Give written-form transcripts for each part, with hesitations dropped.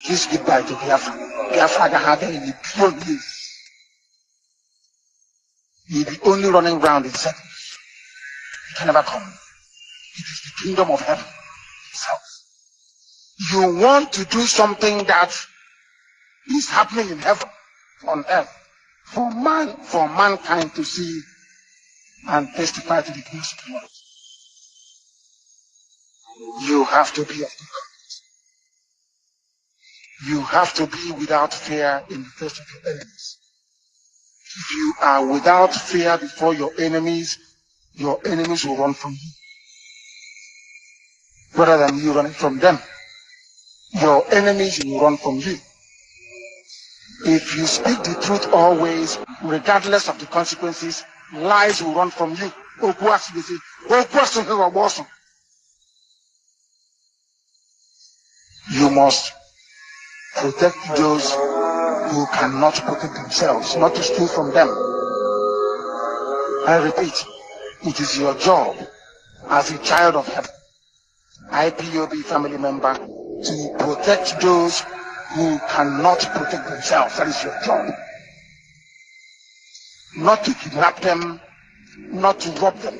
Kiss goodbye to Biafra. Biafra that had any beyond this. You'll be only running around in circles. You can never come. It is the kingdom of heaven itself. You want to do something that is happening in heaven, on earth, for mankind to see and testify to the grace of God. You have to be of the courage. You have to be without fear in the face of your enemies. If you are without fear before your enemies will run from you. Rather than you running from them, your enemies will run from you. If you speak the truth always, regardless of the consequences, lies will run from you. You must protect those who cannot protect themselves, not to steal from them. I repeat, it is your job as a child of heaven, IPOB family member, to protect those who cannot protect themselves. That is your job. Not to kidnap them, not to rob them.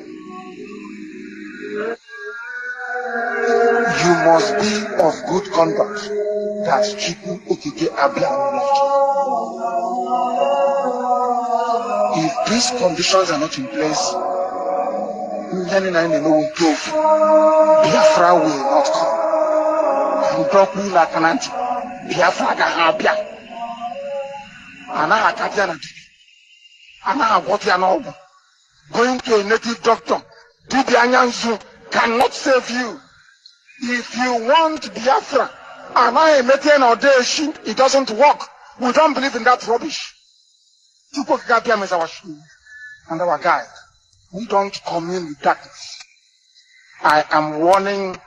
You must be of good conduct. That's Chiku Okike Abia. If these conditions are not in place, Biafra will not come. Biafra Gahabia. Going to a native doctor, Dibianyanzu, cannot save you. If you want Biafra, it doesn't work. We don't believe in that rubbish. Chukwukabiam is our shield and our guide. We don't commune with darkness. I am warning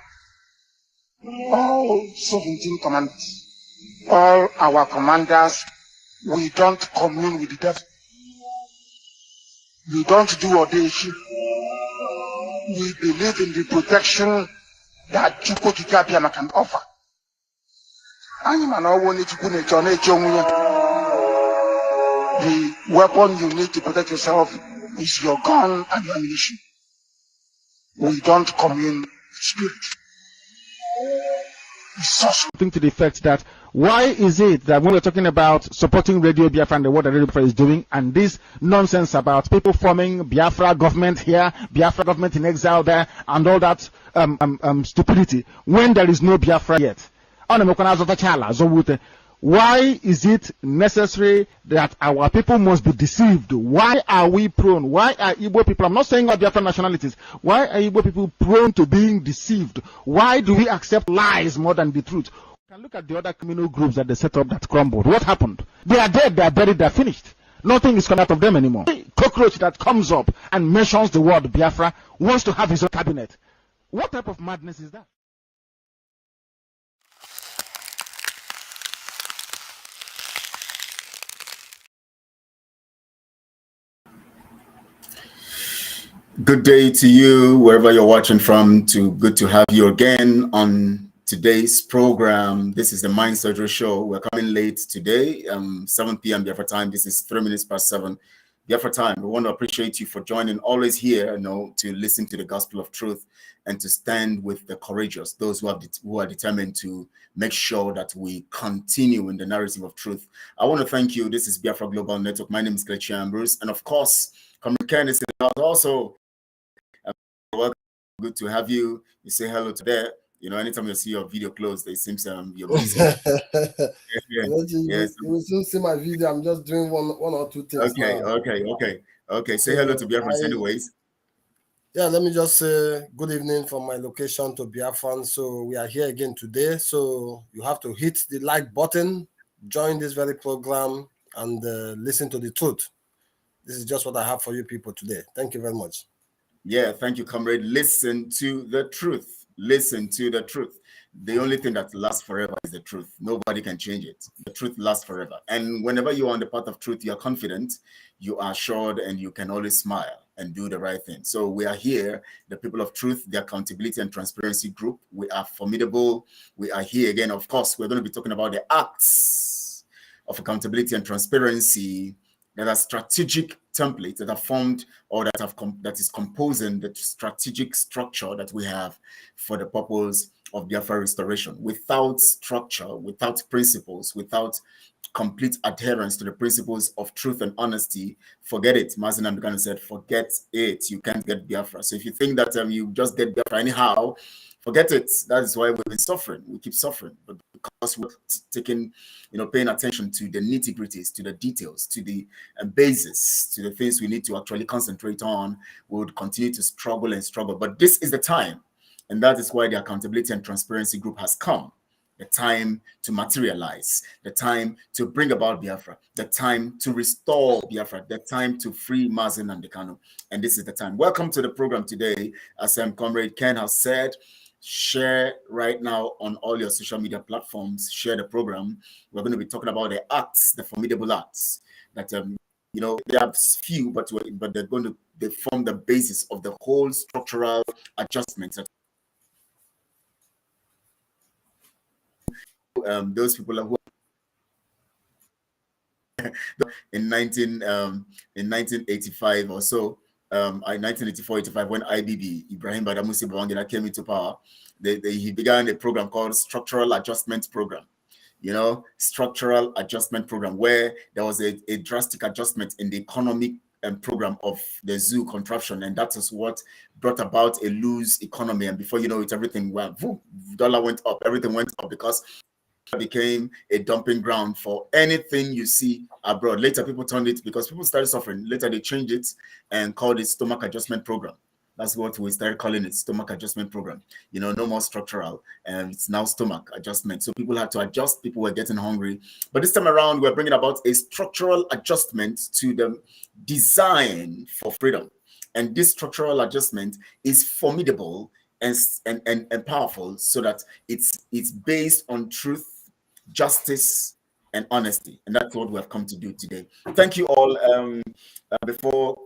all 17 commanders, all our commanders, we don't commune with the devil. We don't do ordination. We believe in the protection that Chukwukabiam can offer. The weapon you need to protect yourself is your gun and your ammunition. We don't commune with spirit. Something to the effect that why is it that when we're talking about supporting Radio Biafra and the work that Radio Biafra is doing, and this nonsense about people forming Biafra government here, Biafra government in exile there, and all that stupidity, when there is no Biafra yet? Why is it necessary that our people must be deceived? Why are we prone? Why are Igbo people, I'm not saying about Biafran nationalities, why are Igbo people prone to being deceived? Why do we accept lies more than the truth? You can look at the other communal groups that they set up that crumbled. What happened? They are dead, they are buried, they are finished. Nothing is coming out of them anymore. The cockroach that comes up and mentions the word Biafra wants to have his own cabinet. What type of madness is that? Good day to you, wherever you're watching from. Good to have you again on today's program. This is the Mind Surgery Show. We're coming late today, 7 p.m. Biafra time. This is 3 minutes past 7 Biafra time. We want to appreciate you for joining. Always here, to listen to the gospel of truth and to stand with the courageous, those who are determined to make sure that we continue in the narrative of truth. I want to thank you. This is Biafra Global Network. My name is Kelechi Ambrose, and of course, Comrade Ken is also. Welcome. Good to have you. You say hello to there. Anytime you see your video closed, it seems you're busy. Yes. You will soon see my video. I'm just doing one or two things. Okay. Say hello to Biafrans anyways. Yeah, let me just say good evening from my location to Biafran. So we are here again today. So you have to hit the like button, join this very program, and listen to the truth. This is just what I have for you people today. Thank you very much. Yeah, thank you, comrade. Listen to the truth. Listen to the truth. The only thing that lasts forever is the truth. Nobody can change it. The truth lasts forever. And whenever you are on the path of truth, you are confident, you are assured, and you can always smile. and do the right thing. So we are here, the people of truth, the accountability and transparency group. We are formidable. We are here again. Of course, we're going to be talking about the acts of accountability and transparency that are strategic templates that are formed or that is composing the strategic structure that we have for the purpose of Biafra restoration. Without structure, without principles, without complete adherence to the principles of truth and honesty, forget it. Mazen Amdekano said, forget it. You can't get Biafra. So if you think that you just get Biafra anyhow, forget it. That is why we've been suffering. We keep suffering. But because we're taking, paying attention to the nitty-gritties, to the details, to the basis, to the things we need to actually concentrate on, we would continue to struggle and struggle. But this is the time. And that is why the Accountability and Transparency Group has come. The time to materialize, the time to bring about Biafra, the time to restore Biafra, the time to free Mazen Amdekano. And this is the time. Welcome to the program today. As Comrade Ken has said, share right now on all your social media platforms, share the program. We're going to be talking about the acts, the formidable acts that, they have few, but they form the basis of the whole structural adjustments that those people who in 1985 or so, 1984-85, when IBB, Ibrahim Badamasi Babangida, came into power, he began a program called Structural Adjustment Program. Structural adjustment program, where there was a drastic adjustment in the economic program of the zoo contraption, and that is what brought about a loose economy. And before you know it, everything went, dollar went up, everything went up, because became a dumping ground for anything you see abroad. Later, people turned it, because people started suffering. Later, they changed it and called it stomach adjustment program. That's what we started calling it, stomach adjustment program. No more structural, and it's now stomach adjustment. So people had to adjust. People were getting hungry. But this time around, we're bringing about a structural adjustment to the design for freedom. And this structural adjustment is formidable and powerful, so that it's based on truth, justice, and honesty. And that's what we have come to do today. Thank you all. Before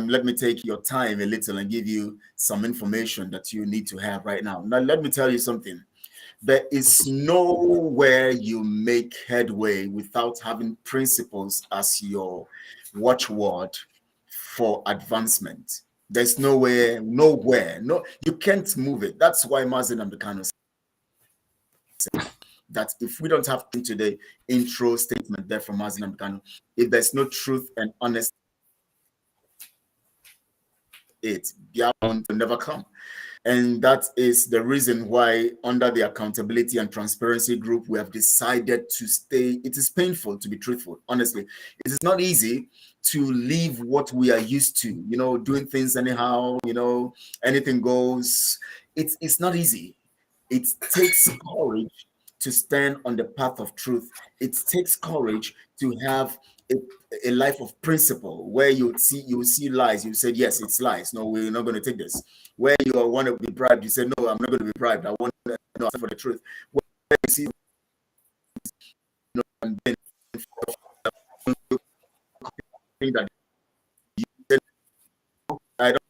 let me take your time a little and give you some information that you need to have right now. Now, let me tell you something. There is nowhere you make headway without having principles as your watchword for advancement. There's nowhere, you can't move it. That's why Mazen Amdekano said that if we don't have into the intro statement there from Mazen Amdekano, if there's no truth and honesty, Biafra will never come. And that is the reason why, under the Accountability and Transparency Group, we have decided to stay. It is painful, to be truthful. Honestly, it is not easy to leave what we are used to, doing things anyhow, anything goes. It's not easy. It takes courage to stand on the path of truth. It takes courage to have a life of principle, where you see lies. You said, yes, it's lies. No, we're not going to take this. Where you want to be bribed, you said, no, I'm not going to be bribed. I want to know for the truth. Where you see, and then that you said, I don't.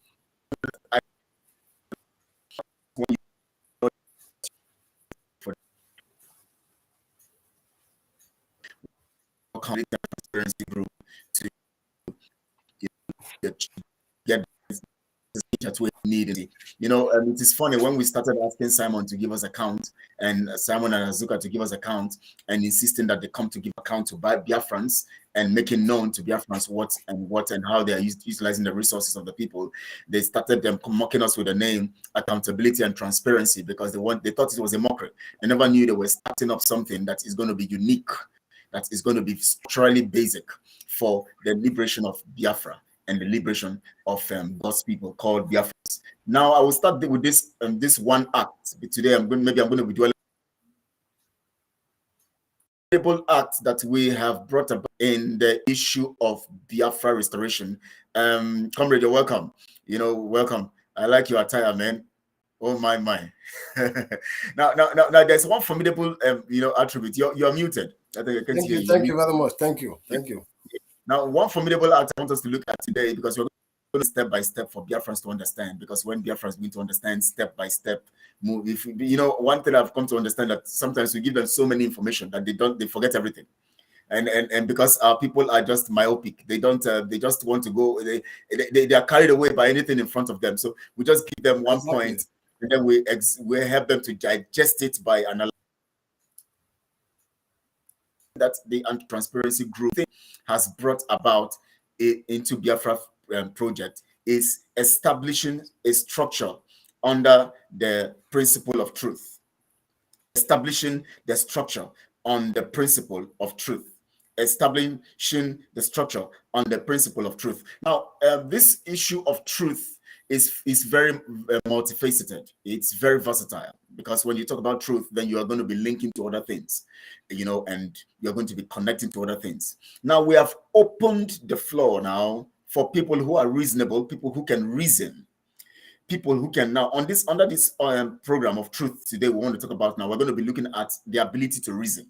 When you for the transparency group to get that we need. And it is funny, when we started asking Simon to give us account, and Simon and Azuka to give us account, and insisting that they come to give account to Biafrans, and making known to Biafrans what and how they are utilizing the resources of the people, they started them mocking us with the name Accountability and Transparency, because they thought it was a mockery. They never knew they were starting up something that is going to be unique, that is going to be structurally basic for the liberation of Biafra and the liberation of God's people, called Biafrans. Now, I will start with this one act. Today, I'm going to be dwelling act that we have brought up in the issue of Biafra restoration. Comrade, you're welcome. Welcome. I like your attire, man. Oh my. now, there's one formidable attribute. You're muted. I think I can see you. Thank you very much. Thank you. Now, one formidable act I want us to look at today, because we're going step by step for Biafrans to understand, because when Biafrans begin to understand step by step, move. If you know, one thing I've come to understand that sometimes we give them so many information that they forget everything, and because our people are just myopic, they just want to go, they are carried away by anything in front of them. So we just give them one point, and then we help them to digest it by analyzing. That the anti-transparency group has brought about into Biafra project is establishing a structure under the principle of truth. Establishing the structure on the principle of truth. Establishing the structure on the principle of truth. Now, this issue of truth is very multifaceted. It's very versatile, because when you talk about truth, then you are going to be linking to other things, you know, and you're going to be connecting to other things. Now, we have opened the floor now for people who are reasonable, people who can reason, people who can now, under this program of truth today, we want to talk about now, we're going to be looking at the ability to reason.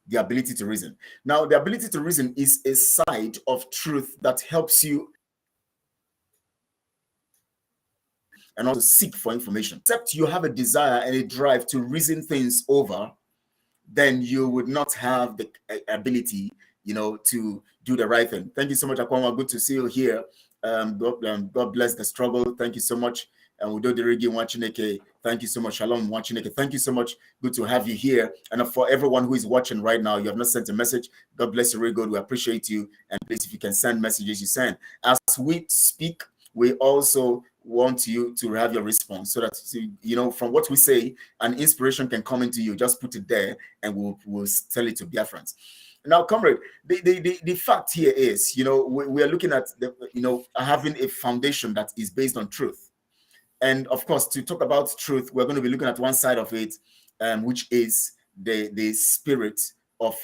The ability to reason. Now, the ability to reason is a side of truth that helps you and also seek for information. Except you have a desire and a drive to reason things over, then you would not have the ability, you know, to do the right thing. Thank you so much, Akwama. Good to see you here. God bless the struggle. Thank you so much. And Udo Dirigi Wachineke, thank you so much. Shalom Wachineke, thank you so much. Good to have you here. And for everyone who is watching right now, you have not sent a message. God bless you, really good. We appreciate you. And please, if you can send messages, you send. As we speak, we also want you to have your response, so that, you know, from what we say, an inspiration can come into you. Just put it there and we'll tell it to Biafrans. Now, comrade, the fact here is, you know, we are looking at having a foundation that is based on truth. And of course, to talk about truth, we're going to be looking at one side of it, which is the spirit of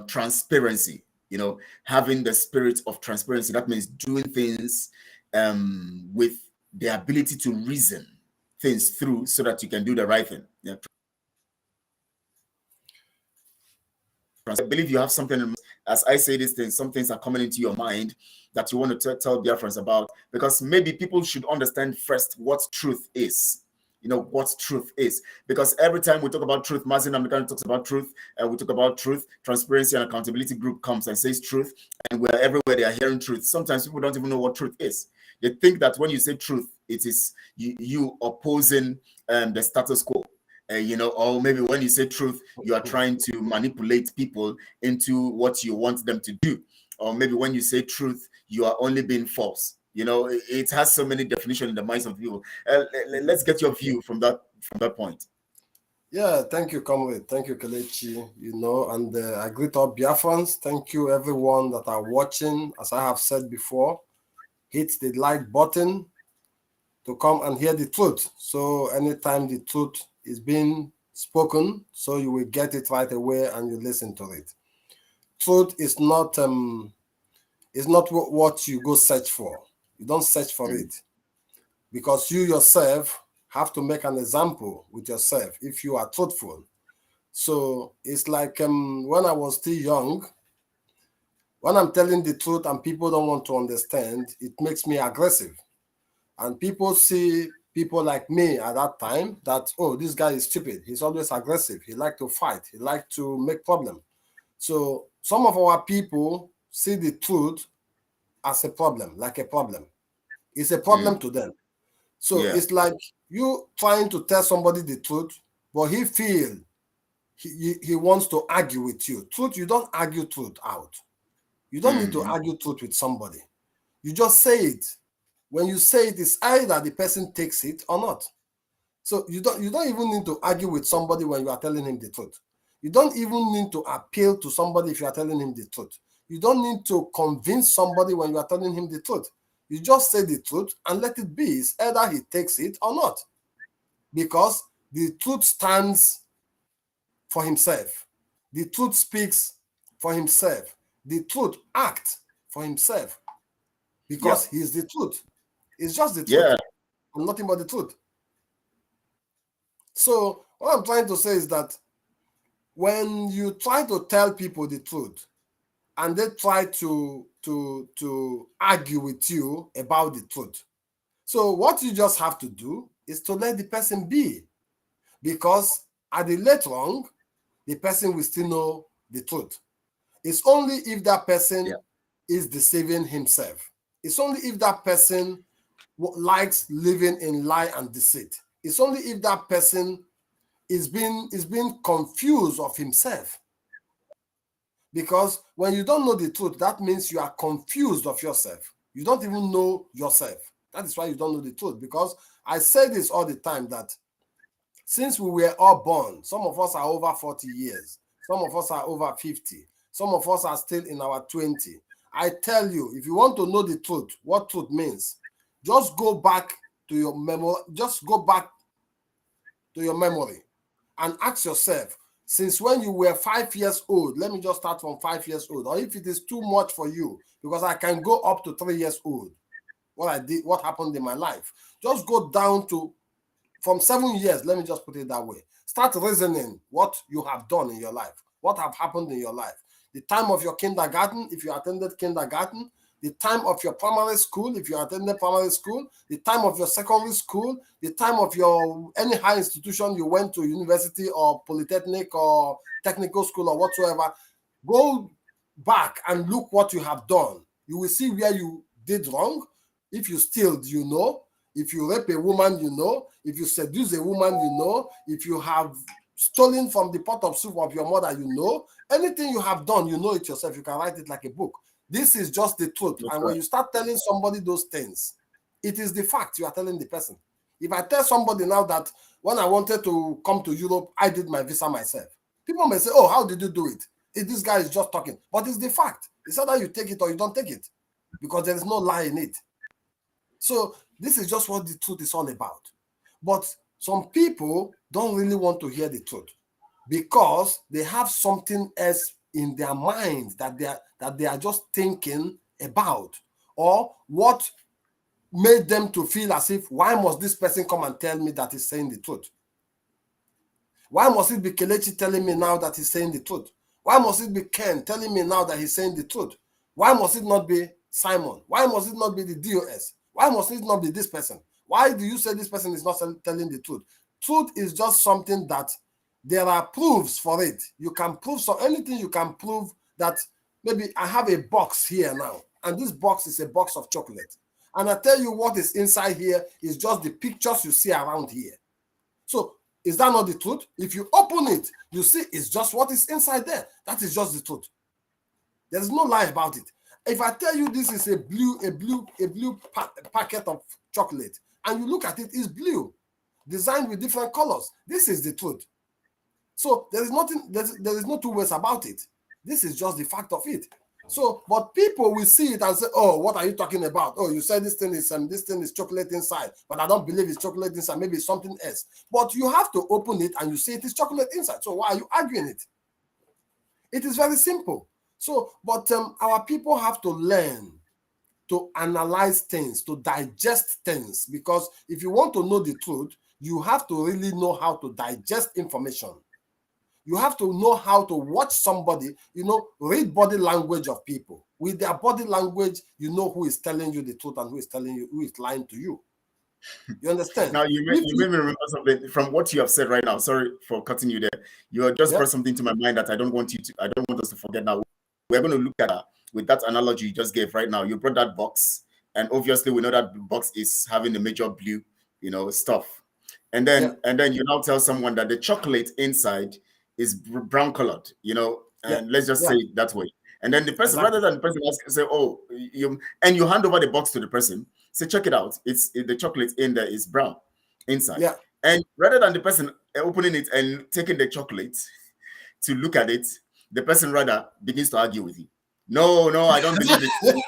transparency. You know, having the spirit of transparency. That means doing things with the ability to reason things through, so that you can do the right thing. Yeah. I believe you have something. As I say these things, some things are coming into your mind that you want to tell Biafrans about, because maybe people should understand first what truth is. You know, what truth is. Because every time we talk about truth, Mazin American talks about truth, and we talk about truth, Transparency and Accountability Group comes and says truth, and we're everywhere they are hearing truth. Sometimes people don't even know what truth is. They think that when you say truth, it is you opposing the status quo. You know, or maybe when you say truth, you are trying to manipulate people into what you want them to do. Or maybe when you say truth, you are only being false. You know, it has so many definitions in the minds of people. Let's get your view from that point. Yeah, thank you, comrade. Thank you, Kelechi. You know, and I greet all Biafrans. Thank you, everyone that are watching. As I have said before, hit the like button to come and hear the truth. So anytime the truth is being spoken, so you will get it right away and you listen to it. Truth is not what you go search for. You don't search for it, because you yourself have to make an example with yourself if you are truthful. So it's like when I was still young, when I'm telling the truth and people don't want to understand, it makes me aggressive. And people see people like me at that time that, oh, this guy is stupid. He's always aggressive. He likes to fight. He likes to make problems. So some of our people see the truth as a problem, like a problem. It's a problem to them. So it's like you trying to tell somebody the truth, but he feels he wants to argue with you. Truth, you don't argue truth out. You don't need to argue truth with somebody. You just say it. When you say it, it's either the person takes it or not. So you don't even need to argue with somebody when you are telling him the truth. You don't even need to appeal to somebody if you are telling him the truth. You don't need to convince somebody when you are telling him the truth. You just say the truth and let it be. It's either he takes it or not. Because the truth stands for himself. The truth speaks for himself. The truth acts for himself. Because he is the truth. It's just the truth. And nothing but the truth. So what I'm trying to say is that when you try to tell people the truth, and they try to argue with you about the truth. So what you just have to do is to let the person be, because at the later on, the person will still know the truth. It's only if that person is deceiving himself. It's only if that person likes living in lie and deceit. It's only if that person is being confused of himself. Because when you don't know the truth, that means you are confused of yourself. You don't even know yourself. That is why you don't know the truth. Because I say this all the time, that since we were all born, some of us are over 40 years, some of us are over 50, some of us are still in our 20. I tell you, if you want to know the truth, what truth means, just go back to your memory, and ask yourself, since when you were 5 years old, let me just start from 5 years old, or if it is too much for you, because I can go up to 3 years old, what I did, what happened in my life, just go down to from 7 years, let me just put it that way. Start reasoning what you have done in your life, what have happened in your life. The time of your kindergarten, if you attended kindergarten, the time of your primary school, if you attended primary school, the time of your secondary school, the time of your any high institution you went to, university or polytechnic or technical school or whatsoever, go back and look what you have done. You will see where you did wrong. If you steal, you know. If you rape a woman, you know. If you seduce a woman, you know. If you have stolen from the pot of soup of your mother, you know. Anything you have done, you know it yourself. You can write it like a book. This is just the truth. And when you start telling somebody those things, it is the fact you are telling the person. If I tell somebody now that when I wanted to come to Europe, I did my visa myself, people may say, oh, how did you do it? This guy is just talking. But it's the fact. It's either you take it or you don't take it, because there is no lie in it. So this is just what the truth is all about. But some people don't really want to hear the truth because they have something else in their mind that they are just thinking about, or what made them to feel as if, why must this person come and tell me that he's saying the truth? Why must it be Kelechi telling me now that he's saying the truth? Why must it be Ken telling me now that he's saying the truth? Why must it not be Simon? Why must it not be the DOS? Why must it not be this person? Why do you say this person is not telling the truth? Truth is just something that there are proofs for it. You can prove anything you can prove that. Maybe I have a box here now, and this box is a box of chocolate. And I tell you what is inside here is just the pictures you see around here. So is that not the truth? If you open it, you see it's just what is inside there. That is just the truth. There's no lie about it. If I tell you this is a blue packet of chocolate, and you look at it, it's blue, designed with different colors. This is the truth. So there is nothing, there is no two ways about it. This is just the fact of it. So, but people will see it and say, oh, what are you talking about? Oh, you said this thing is chocolate inside, but I don't believe it's chocolate inside. Maybe it's something else. But you have to open it and you see it is chocolate inside. So why are you arguing it? It is very simple. So, but our people have to learn to analyze things, to digest things, because if you want to know the truth, you have to really know how to digest information. You have to know how to watch somebody, read body language of people. With their body language, you know who is telling you the truth and who is lying to you. You understand? Now, you made me remember something from what you have said right now. Sorry for cutting you there. You have just brought something to my mind that I don't want us to forget now. We're going to look at with that analogy you just gave right now. You brought that box, and obviously we know that box is having the major blue, stuff. And then you now tell someone that the chocolate inside is brown colored, and let's just say it that way. And then the person, rather than the person say, oh, you hand over the box to the person, say, check it out. The chocolate in there is brown inside. Yeah. And rather than the person opening it and taking the chocolate to look at it, the person rather begins to argue with you. No, I don't believe it.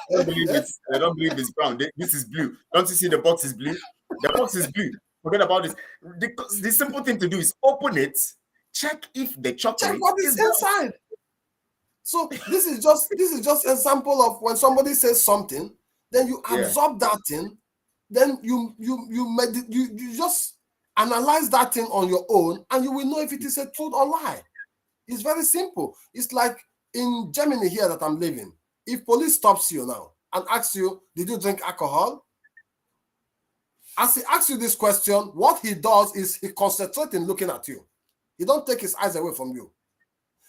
I don't believe it's brown. This is blue. Don't you see the box is blue? The box is blue. Forget about this. The simple thing to do is open it, check if the chocolate what is inside. So this is just an example of when somebody says something, then you absorb that thing, then you just analyze that thing on your own, and you will know if it is a truth or lie. It's very simple. It's like In Germany here that I'm living, if police stops you now and asks you, did you drink alcohol? As he asks you this question, what he does is he concentrates in looking at you. He don't take his eyes away from you.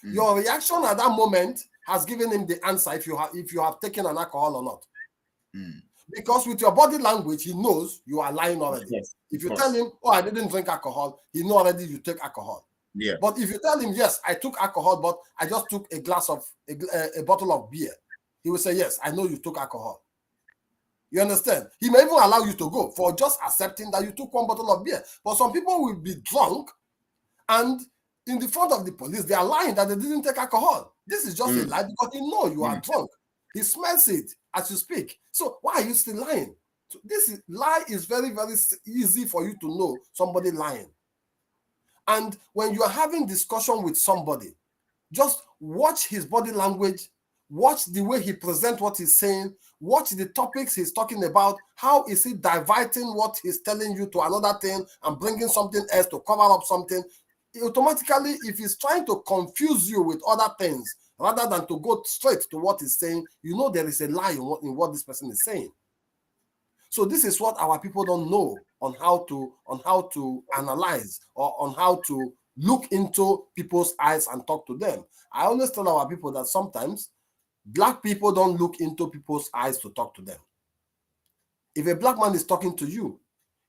Your reaction at that moment has given him the answer if you have taken an alcohol or not. Because with your body language, he knows you are lying already. Yes, if you tell him, oh, I didn't drink alcohol, he knows already you take alcohol. Yeah. But if you tell him, yes, I took alcohol, but I just took a bottle of beer, he will say, yes, I know you took alcohol. You understand? He may even allow you to go for just accepting that you took one bottle of beer. But some people will be drunk, and in the front of the police, they are lying that they didn't take alcohol. This is just a lie because he knows you are drunk. He smells it as you speak. So why are you still lying? So lie is very, very easy for you to know somebody lying. And when you are having discussion with somebody, just watch his body language, watch the way he presents what he's saying, watch the topics he's talking about, how is he diverting what he's telling you to another thing and bringing something else to cover up something. Automatically, if he's trying to confuse you with other things, rather than to go straight to what he's saying, you know there is a lie in what this person is saying. So this is what our people don't know on how to analyze or on how to look into people's eyes and talk to them. I always tell our people that sometimes Black people don't look into people's eyes to talk to them. If a Black man is talking to you,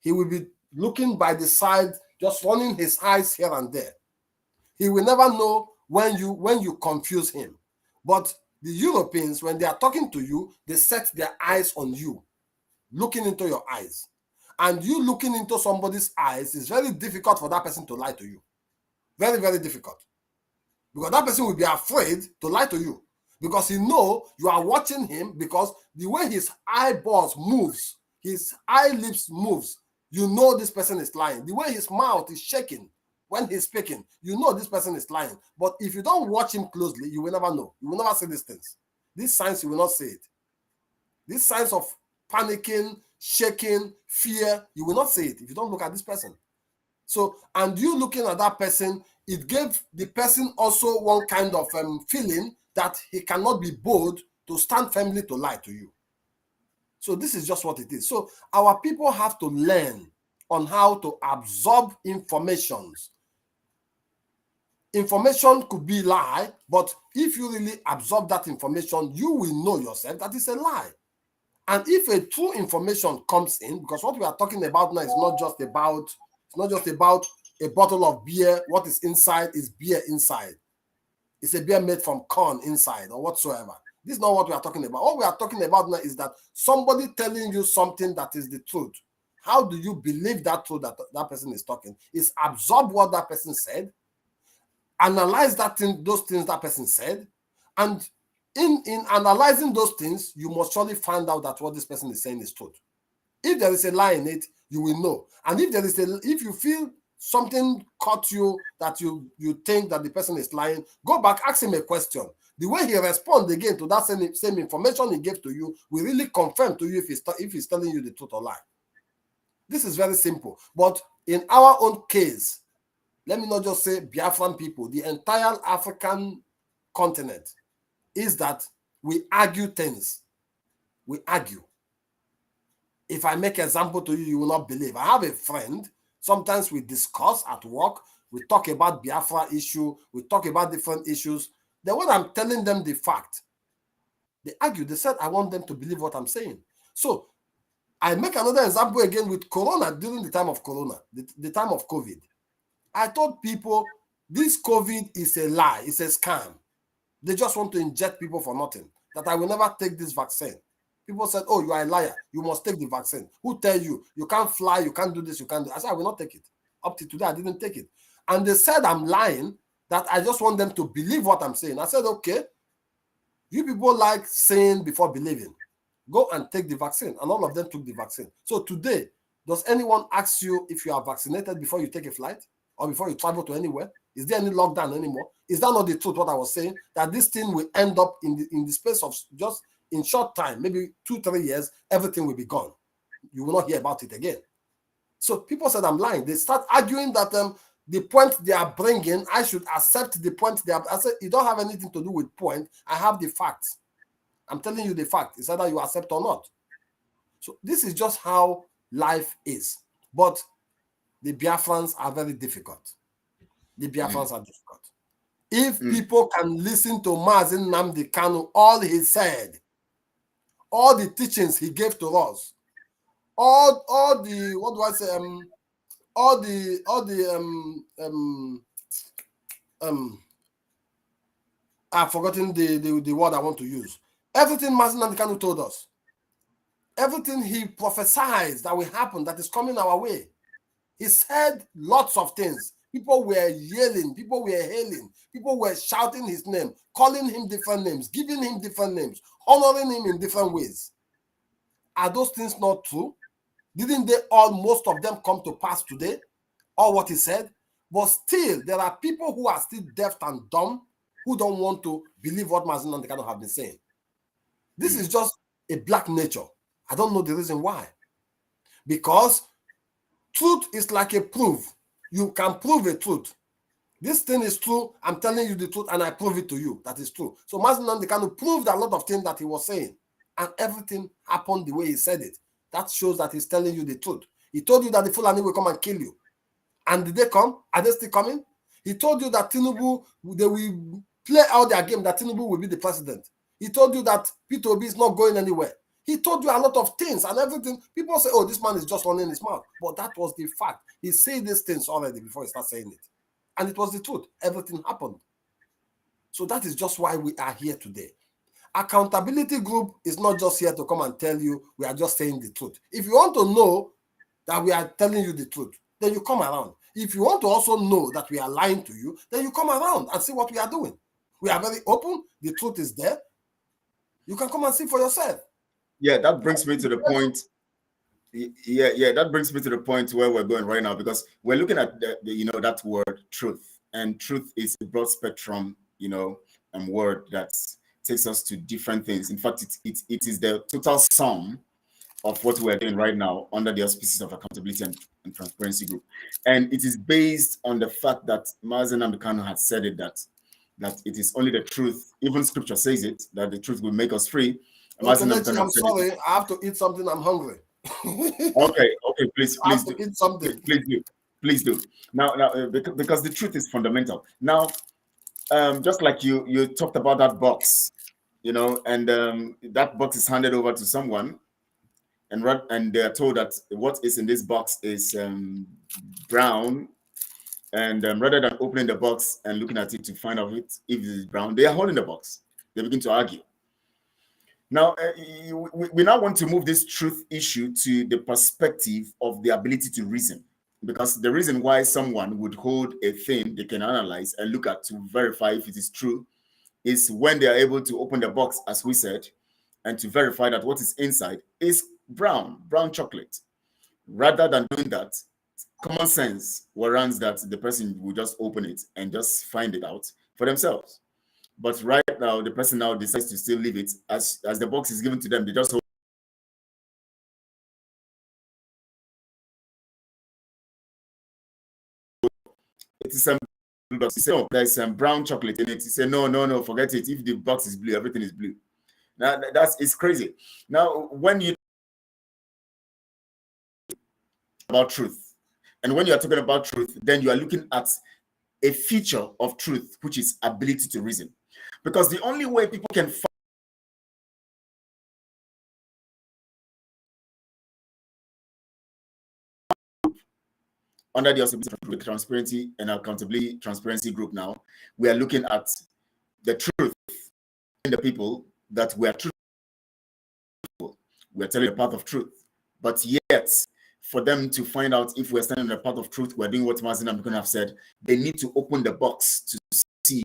he will be looking by the side, just running his eyes here and there. He will never know when you confuse him. But the Europeans, when they are talking to you, they set their eyes on you, looking into your eyes. And you looking into somebody's eyes is very difficult for that person to lie to you. Very, very difficult. Because that person will be afraid to lie to you. Because he knows you are watching him, because the way his eyeballs moves, his eyelids moves, you know this person is lying. The way his mouth is shaking when he's speaking, you know this person is lying. But if you don't watch him closely, you will never know. You will never see these things. These signs, you will not see it. These signs of panicking, shaking, fear, you will not see it if you don't look at this person. So, and you looking at that person, it gave the person also one kind of feeling that he cannot be bold to stand firmly to lie to you. So this is just what it is. So our people have to learn on how to absorb informations. Information could be lie, but if you really absorb that information, you will know yourself that it's a lie. And if a true information comes in, because what we are talking about now is not just about a bottle of beer. What is inside is beer inside. It's a beer made from corn inside or whatsoever. This is not what we are talking about. What we are talking about now is that somebody telling you something that is the truth. How do you believe that truth that that person is talking? Is absorb what that person said, analyze those things that person said, and in analyzing those things, you must surely find out that what this person is saying is truth. If there is a lie in it, you will know. And if you feel something caught you that you think that the person is lying, go back, ask him a question. The way he responds again to that same information he gave to you will really confirm to you if he's telling you the truth or lie. This is very simple. But in our own case, let me not just say Biafran people, the entire African continent, is that we argue things. We argue. If I make an example to you, you will not believe. I have a friend, sometimes we discuss at work, we talk about Biafra issue, we talk about different issues. Then when I'm telling them the fact, they argue. They said, I want them to believe what I'm saying. So I make another example again with Corona, during the time of Corona, the time of COVID. I told people, this COVID is a lie, it's a scam. They just want to inject people for nothing, that I will never take this vaccine. People said, oh, you are a liar, you must take the vaccine. Who tell you? You can't fly, you can't do this, you can't do. I said, I will not take it. Up to today, I didn't take it. And they said I'm lying, that I just want them to believe what I'm saying. I said, okay, you people like saying before believing. Go and take the vaccine. And all of them took the vaccine. So today, does anyone ask you if you are vaccinated before you take a flight or before you travel to anywhere? Is there any lockdown anymore? Is that not the truth, what I was saying? That this thing will end up in the space of just in short time, maybe 2-3 years, everything will be gone. You will not hear about it again. So people said I'm lying. They start arguing that the point they are bringing, I should accept the point they are. I said, it don't have anything to do with point. I have the facts. I'm telling you the fact. It's either you accept or not. So this is just how life is. But the Biafrans are very difficult. The Biafrans are difficult. If people can listen to Mazi Nnamdi Kanu, all he said, all the teachings he gave to us, all the, what do I say, I've forgotten the word I want to use. Everything Mazi Nnamdi Kanu told us, everything he prophesied that will happen, that is coming our way. He said lots of things. People were yelling, people were hailing, people were shouting his name, calling him different names, giving him different names, honoring him in different ways. Are those things not true? Didn't they all, most of them, come to pass today? All what he said? But still, there are people who are still deaf and dumb who don't want to believe what Mazi Nnamdi Kanu have been saying. This is just a black nature. I don't know the reason why. Because truth is like a proof. You can prove a truth. This thing is true. I'm telling you the truth, and I prove it to you that is true. So Mazi Nnamdi Kanu proved a lot of things that he was saying, and everything happened the way he said it. That shows that he's telling you the truth. He told you that the Fulani will come and kill you. And did they come? Are they still coming? He told you that Tinubu, they will play out their game, that Tinubu will be the president. He told you that P2B is not going anywhere. He told you a lot of things and everything. People say, oh, this man is just running his mouth. But that was the fact. He said these things already before he started saying it. And it was the truth. Everything happened. So that is just why we are here today. Accountability group is not just here to come and tell you we are just saying the truth. If you want to know that we are telling you the truth, then you come around. If you want to also know that we are lying to you, then you come around and see what we are doing. We are very open. The truth is there. You can come and see for yourself. Yeah, that brings me to the point. Yeah, that brings me to the point where we're going right now, because we're looking at that word truth, and truth is a broad spectrum, word that takes us to different things. In fact, it is the total sum of what we're doing right now under the auspices of accountability and transparency group, and it is based on the fact that Mazi Nnamdi Kanu had said it, that it is only the truth. Even Scripture says it, that the truth will make us free. I'm sorry, I have to eat something. I'm hungry. Okay, please do. Eat something. Please do. Now, because the truth is fundamental. Now, just like you talked about that box, and that box is handed over to someone, and they are told that what is in this box is brown, and rather than opening the box and looking at it to find out if it is brown, they are holding the box. They begin to argue. Now, we now want to move this truth issue to the perspective of the ability to reason, because the reason why someone would hold a thing they can analyze and look at to verify if it is true is when they are able to open the box, as we said, and to verify that what is inside is brown chocolate. Rather than doing that, common sense warrants that the person will just open it and just find it out for themselves. But right now, the person now decides to still leave it as the box is given to them. They just hold it. Is some box. You say, oh, there's some brown chocolate in it. You say, no, forget it. If the box is blue, everything is blue. Now it's crazy. Now, when you about truth, and when you are talking about truth, then you are looking at a feature of truth, which is ability to reason. Because the only way people can find under the transparency and accountability transparency group now, we are looking at the truth in the people that we are truthful. We are telling the path of truth. But yet, for them to find out if we're standing on the path of truth, we're doing what Mazi Nnamdi Kanu have said, they need to open the box to see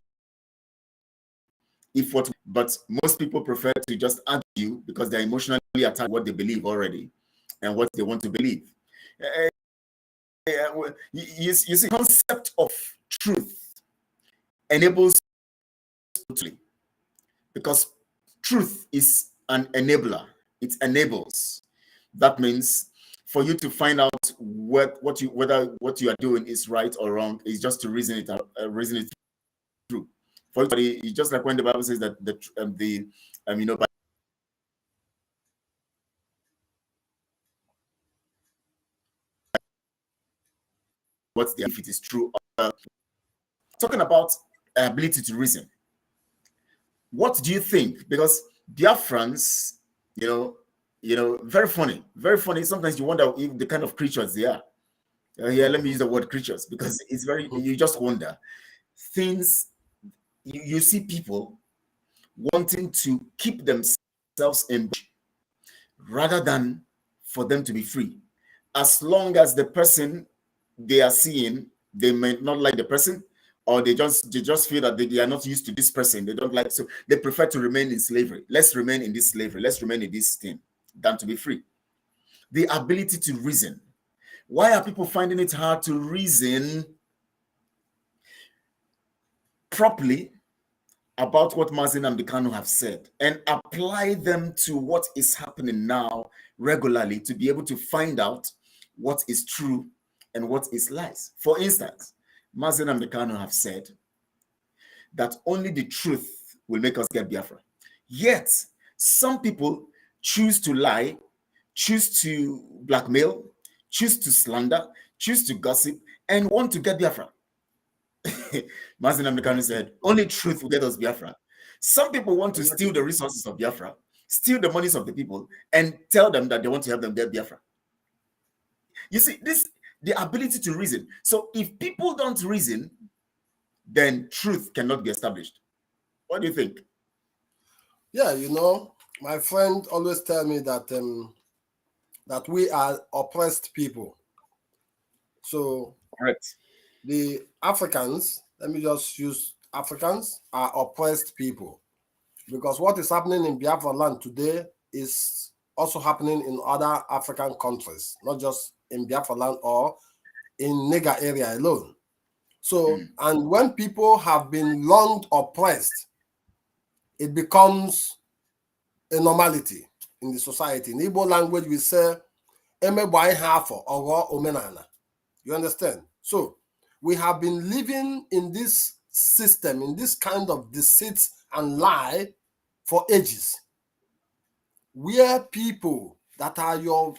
if what, but most people prefer to just argue because they're emotionally attached to what they believe already and what they want to believe. You see, concept of truth enables totally, because truth is an enabler. It enables. That means for you to find out whether what you are doing is right or wrong is just to reason it out, reason it through. For everybody, it's just like when the Bible says that what's the if it is true. Talking about ability to reason. What do you think? Because Biafrans, very funny, very funny. Sometimes you wonder if the kind of creatures they are. Yeah, let me use the word creatures because it's very. You just wonder things. You see people wanting to keep themselves in rather than for them to be free. As long as the person they are seeing, they may not like the person, or they just feel that they are not used to this person. They don't like, so they prefer to remain in slavery. Let's remain in this slavery. Let's remain in this thing than to be free. The ability to reason. Why are people finding it hard to reason properly about what Mazi Nnamdi Kanu have said and apply them to what is happening now regularly to be able to find out what is true and what is lies? For instance, Mazi Nnamdi Kanu have said that only the truth will make us get Biafra. Yet, some people choose to lie, choose to blackmail, choose to slander, choose to gossip, and want to get Biafra. Mazi Nnamdi Kanu said, only truth will get us Biafra. Some people want to steal the resources of Biafra, steal the monies of the people, and tell them that they want to help them get Biafra. You see, the ability to reason. So if people don't reason, then truth cannot be established. What do you think? Yeah, my friend always tell me that that we are oppressed people. So Correct. The Africans, let me just use Africans, are oppressed people. Because what is happening in Biafra land today is also happening in other African countries, not just in Biafra land or in Niger area alone. So, and when people have been long oppressed, it becomes a normality in the society. In Igbo language, we say, you understand? So, we have been living in this system, in this kind of deceit and lie for ages, where people that are your,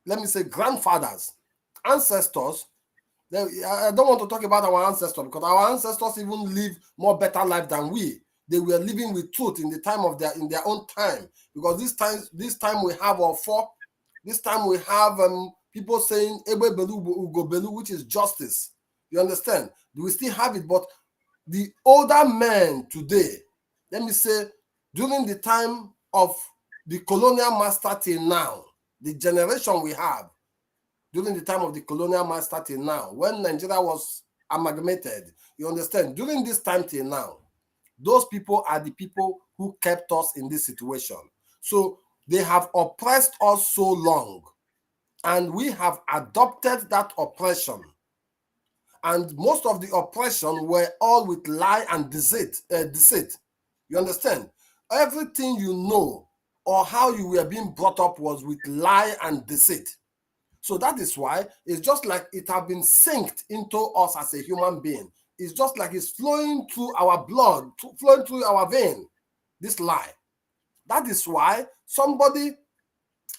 let me say, grandfathers, ancestors. I don't want to talk about our ancestors because our ancestors even live more better life than we. They were living with truth in the time of in their own time. Because this time we have this time we have people saying Ebe Belu Ugo Belu, which is justice. You understand? We still have it, but the older men today, let me say, during the time of the colonial master till now, the generation we have, during the time of the colonial master till now, when Nigeria was amalgamated, you understand, during this time till now, those people are the people who kept us in this situation. So they have oppressed us so long, and we have adopted that oppression. And most of the oppression were all with lie and deceit. You understand? Everything you know or how you were being brought up was with lie and deceit. So that is why it's just like it has been synced into us as a human being. It's just like it's flowing through our blood, flowing through our vein, this lie. That is why somebody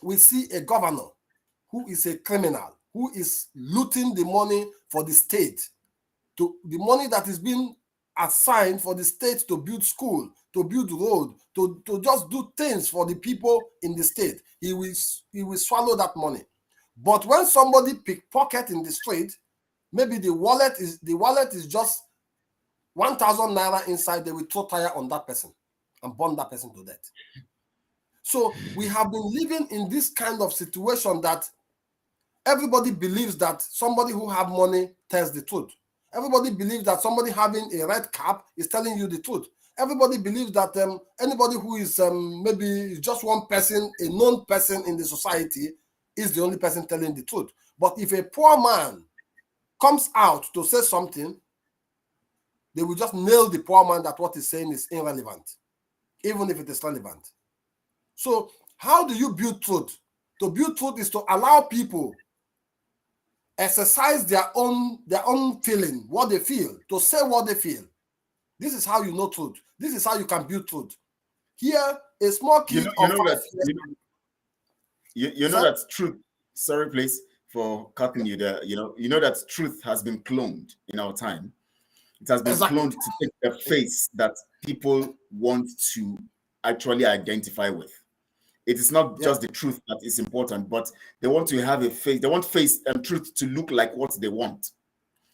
will see a governor who is a criminal, who is looting the money for the state, the money that is being assigned for the state to build school, to build road, to just do things for the people in the state. He will swallow that money. But when somebody pickpocket in the street, maybe the wallet is just 1,000 naira inside, they will throw tire on that person and burn that person to death. So we have been living in this kind of situation that everybody believes that somebody who have money tells the truth. Everybody believes that somebody having a red cap is telling you the truth. Everybody believes that anybody who is maybe just one person, a known person in the society, is the only person telling the truth. But if a poor man comes out to say something, they will just nail the poor man that what he's saying is irrelevant, even if it is relevant. So how do you build truth? To build truth is to allow people exercise their own feeling, what they feel, to say what they feel. This is how you know truth. This is how you can build truth. Here, a small kid you know that truth. Sorry, please for cutting you there. You know that truth has been cloned in our time. It has been cloned to take the face that people want to actually identify with. It is not just the truth that is important, but they want to have a face. They want face and truth to look like what they want.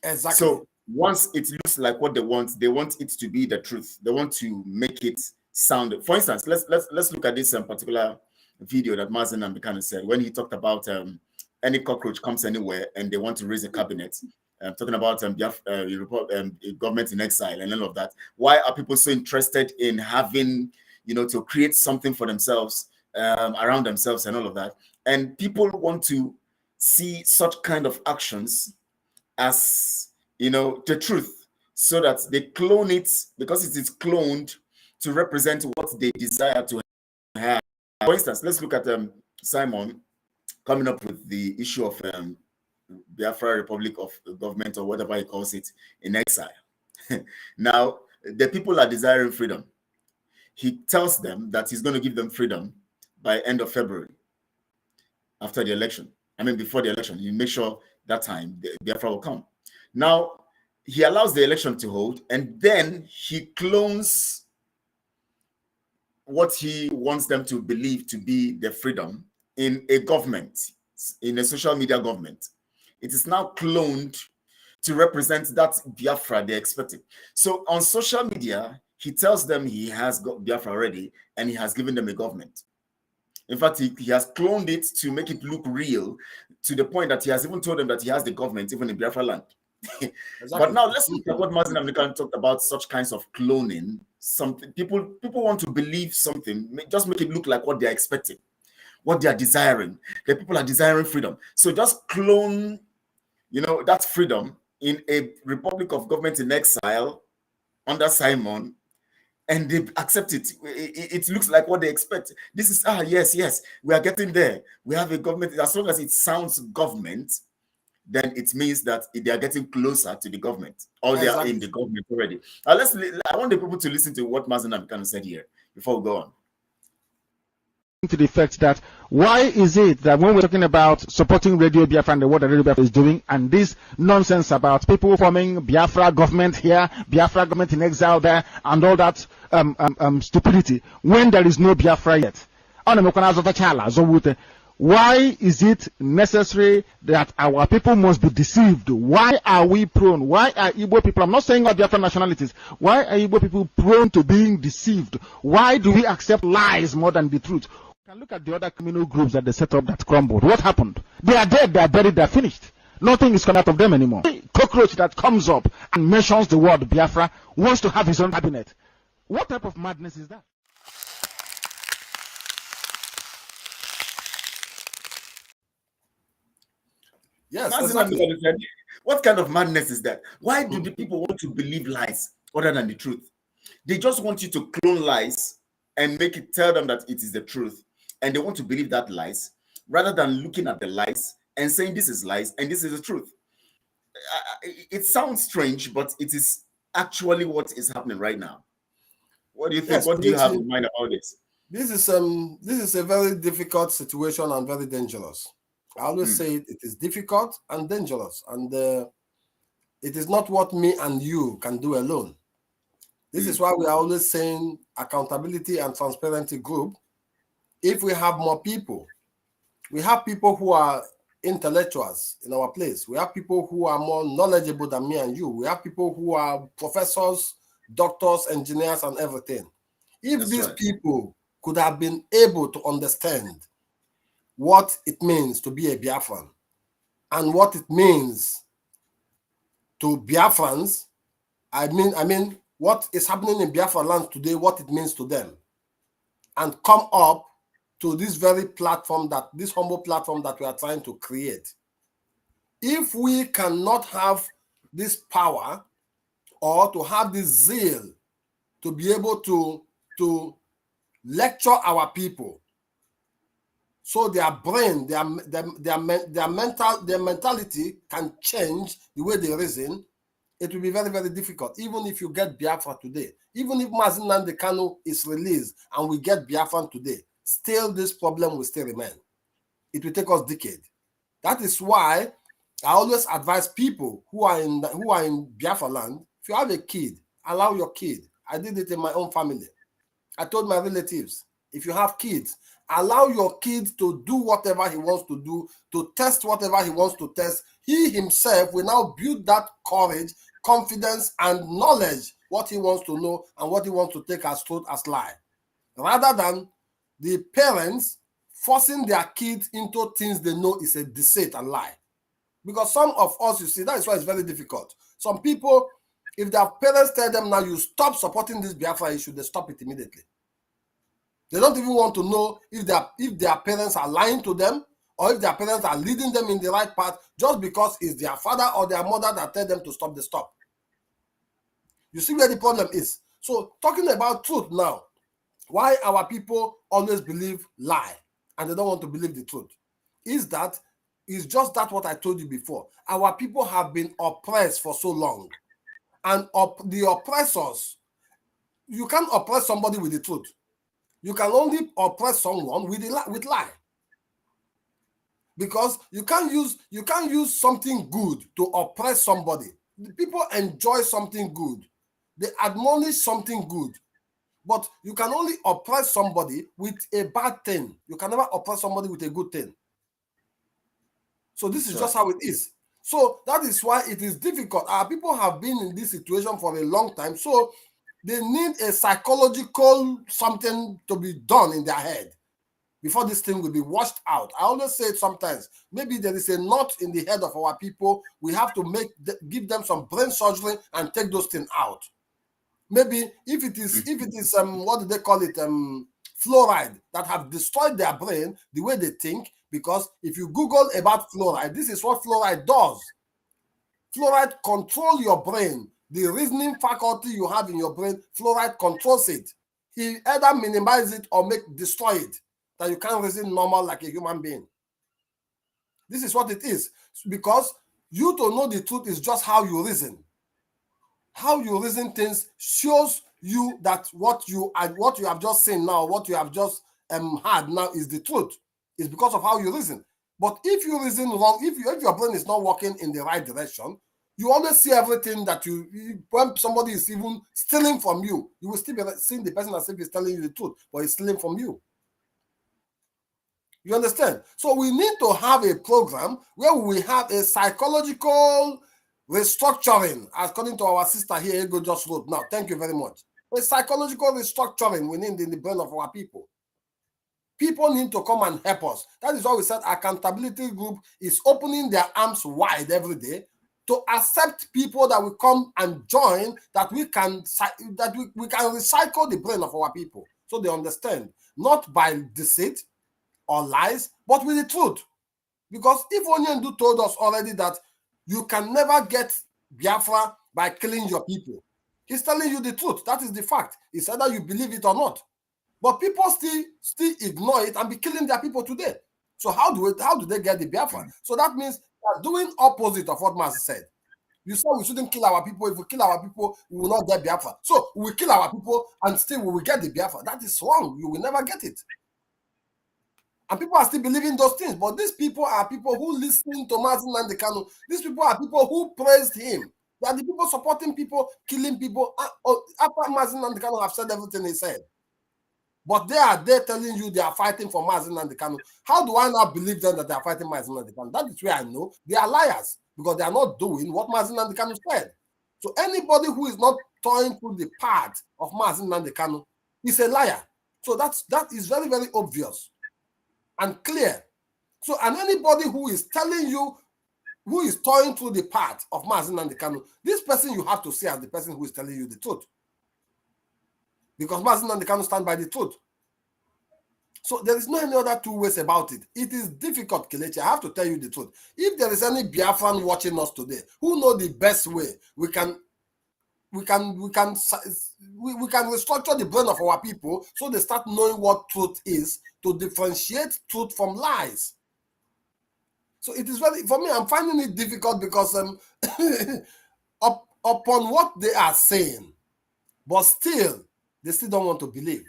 Exactly. So once it looks like what they want it to be the truth. They want to make it sound. For instance, let's look at this particular video that Mazen Namdekan said when he talked about any cockroach comes anywhere and they want to raise a cabinet. Talking about government in exile and all of that. Why are people so interested in having, to create something for themselves, around themselves and all of that? And people want to see such kind of actions as, the truth, so that they clone it because it is cloned to represent what they desire to have. For instance, let's look at Simon coming up with the issue of Biafra Republic of Government, or whatever he calls it, in exile. Now, the people are desiring freedom. He tells them that he's going to give them freedom by end of February, after the election. Before the election. You make sure that time the Biafra will come. Now, he allows the election to hold, and then he clones what he wants them to believe to be the freedom in a government, in a social media government. It is now cloned to represent that Biafra they expected. So on social media, he tells them he has got Biafra already, and he has given them a government. In fact, he has cloned it to make it look real, to the point that he has even told them that he has the government even in Biafra land. Exactly. But now let's look at what Mazen Amdekan talked about, such kinds of cloning. Something people want to believe something, just make it look like what they're expecting, what they are desiring. The people are desiring freedom. So just clone, that freedom in a republic of government in exile under Simon, and they accept it. It looks like what they expect. This is, yes, we are getting there. We have a government. As long as it sounds government, then it means that they are getting closer to the government, or they are in the government already. I want the people to listen to what Mazen Amdekan said here before we go on. To the effect that, why is it that when we're talking about supporting Radio Biafra and the work that Radio Biafra is doing, and this nonsense about people forming Biafra government here, Biafra government in exile there, and all that stupidity, when there is no Biafra yet? Why is it necessary that our people must be deceived? Why are we prone? Why are Igbo people, I'm not saying all Biafran nationalities, why are Igbo people prone to being deceived? Why do we accept lies more than the truth? You can look at the other communal groups that they set up that crumbled. What happened? They are dead, they are buried, they are finished. Nothing is coming out of them anymore. The cockroach that comes up and mentions the word Biafra wants to have his own cabinet. What type of madness is that? Yes, what kind of madness is that? Why do the people want to believe lies other than the truth? They just want you to clone lies and tell them that it is the truth, and they want to believe that lies rather than looking at the lies and saying this is lies and this is the truth. It sounds strange, but it is actually what is happening right now. What do you think? Yes, what do you have in mind about this? This is a very difficult situation and very dangerous. I always say it is difficult and dangerous, and it is not what me and you can do alone. This is why we are always saying accountability and transparency group. If we have more people, we have people who are intellectuals in our place. We have people who are more knowledgeable than me and you. We have people who are professors, doctors, engineers, and everything. If these people could have been able to understand what it means to be a Biafran and what it means to Biafrans, I mean what is happening in Biafra land today, what it means to them, and come up to this very platform, this humble platform that we are trying to create. If we cannot have this power or to have this zeal to be able to lecture our people so their brain, their mentality can change the way they reason, it will be very, very difficult. Even if you get Biafra today, even if Mazi Nnamdi Kanu is released and we get Biafra today, still this problem will still remain. It will take us decades. That is why I always advise people who are in Biafra land, if you have a kid, allow your kid. I did it in my own family. I told my relatives, if you have kids, allow your kid to do whatever he wants to do, to test whatever he wants to test. He himself will now build that courage, confidence, and knowledge, what he wants to know and what he wants to take as truth, as lie. Rather than the parents forcing their kids into things they know is a deceit and lie. Because some of us, you see, that is why it's very difficult. Some people, if their parents tell them now, you stop supporting this Biafra issue, they stop it immediately. They don't even want to know if their parents are lying to them or if their parents are leading them in the right path just because it's their father or their mother that tell them to stop, they stop. You see where the problem is. So talking about truth now, why our people always believe lie and they don't want to believe the truth is just that what I told you before. Our people have been oppressed for so long. And the oppressors, you can't oppress somebody with the truth. You can only oppress someone with lie. Because you can't use something good to oppress somebody. The people enjoy something good. They admonish something good. But you can only oppress somebody with a bad thing. You can never oppress somebody with a good thing. So this is just how it is. So that is why it is difficult. Our people have been in this situation for a long time. So they need a psychological something to be done in their head before this thing will be washed out. I always say it sometimes, maybe there is a knot in the head of our people. We have to give them some brain surgery and take those things out. Maybe if it is what do they call it, fluoride that have destroyed their brain, the way they think, because if you Google about fluoride, this is what fluoride does. Fluoride controls your brain. The reasoning faculty you have in your brain, fluoride controls it. He either minimize it or destroy it, that you can't reason normal like a human being. This is what it is. Because you to know the truth is just how you reason. How you reason things shows you that what you have just seen now, what you have just had now is the truth. It's because of how you reason. But if you reason wrong, if your brain is not working in the right direction, you always see everything that when somebody is even stealing from you, you will still be seeing the person as if he's telling you the truth, but he's stealing from you. You understand? So we need to have a program where we have a psychological restructuring, according to our sister here, Ego just wrote. Now, thank you very much. A psychological restructuring we need in the brain of our people. People need to come and help us. That is why we said accountability group is opening their arms wide every day to accept people that will come and join, that we can recycle the brain of our people so they understand, not by deceit or lies, but with the truth. Because if Onyendu told us already that you can never get Biafra by killing your people, he's telling you the truth. That is the fact. It's either you believe it or not. But people still ignore it and be killing their people today. So how do they get the Biafra? So that means they're doing opposite of what Mazi said. You said we shouldn't kill our people. If we kill our people, we will not get Biafra. So we will kill our people and still we will get the Biafra. That is wrong. You will never get it. And people are still believing those things. But these people are people who listen to Mazi Nnamdi Kanu. These people are people who praised him. They are the people supporting people, killing people. After Mazi Nnamdi Kanu have said everything he said. But they are there telling you they are fighting for Mazi Nnamdi Kanu. How do I now believe them that they are fighting Mazi Nnamdi Kanu? That is where I know they are liars, because they are not doing what Mazi Nnamdi Kanu said. So anybody who is not toying through the path of Mazi Nnamdi Kanu is a liar. So that is very, very obvious and clear. So, and anybody who is telling you, who is toying through the path of Mazi Nnamdi Kanu, this person you have to see as the person who is telling you the truth. Because Mazi Nnamdi Kanu stand by the truth. So there is no any other two ways about it. It is difficult, Kelechi. I have to tell you the truth. If there is any Biafran watching us today who know the best way we can we can restructure the brain of our people so they start knowing what truth is, to differentiate truth from lies. So it is very, for me, I'm finding it difficult because upon what they are saying, but still, they still don't want to believe.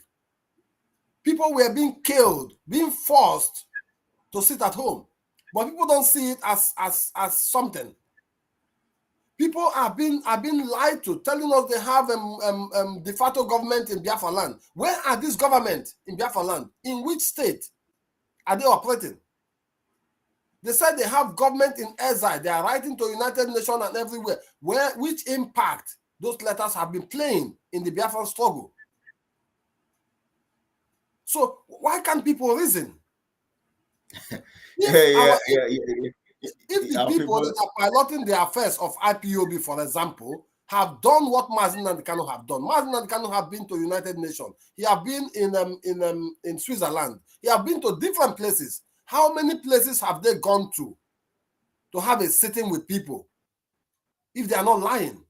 People were being killed, being forced to sit at home, but people don't see it as something. People are being lied to, telling us they have de facto government in Biafra land. Where are these governments in Biafra land? In which state are they operating? They said they have government in exile. They are writing to United Nations and everywhere. Which impact those letters have been playing in the Biafran struggle? So why can't people reason? If the people that are piloting the affairs of IPOB, for example, have done what Mazi Nnamdi Kanu have done. Mazi Nnamdi Kanu have been to United Nations. He have been in Switzerland. He have been to different places. How many places have they gone to have a sitting with people if they are not lying?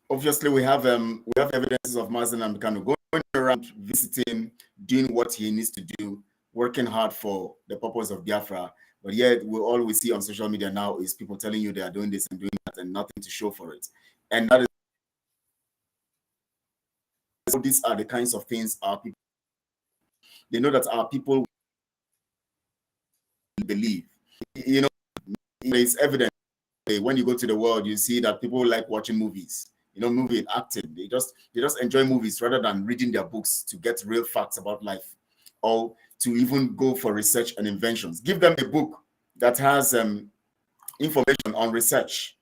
Obviously, we have evidences of Mazi Nnamdi Kanu going around, visiting, doing what he needs to do, working hard for the purpose of Biafra. But yet, all we see on social media now is people telling you they are doing this and doing that and nothing to show for it. And that is, so these are the kinds of things our people, they know that our people believe. You know, it's evident when you go to the world, you see that people like watching movies. You know, movie acting. They just enjoy movies rather than reading their books to get real facts about life, or to even go for research and inventions. Give them a book that has information on research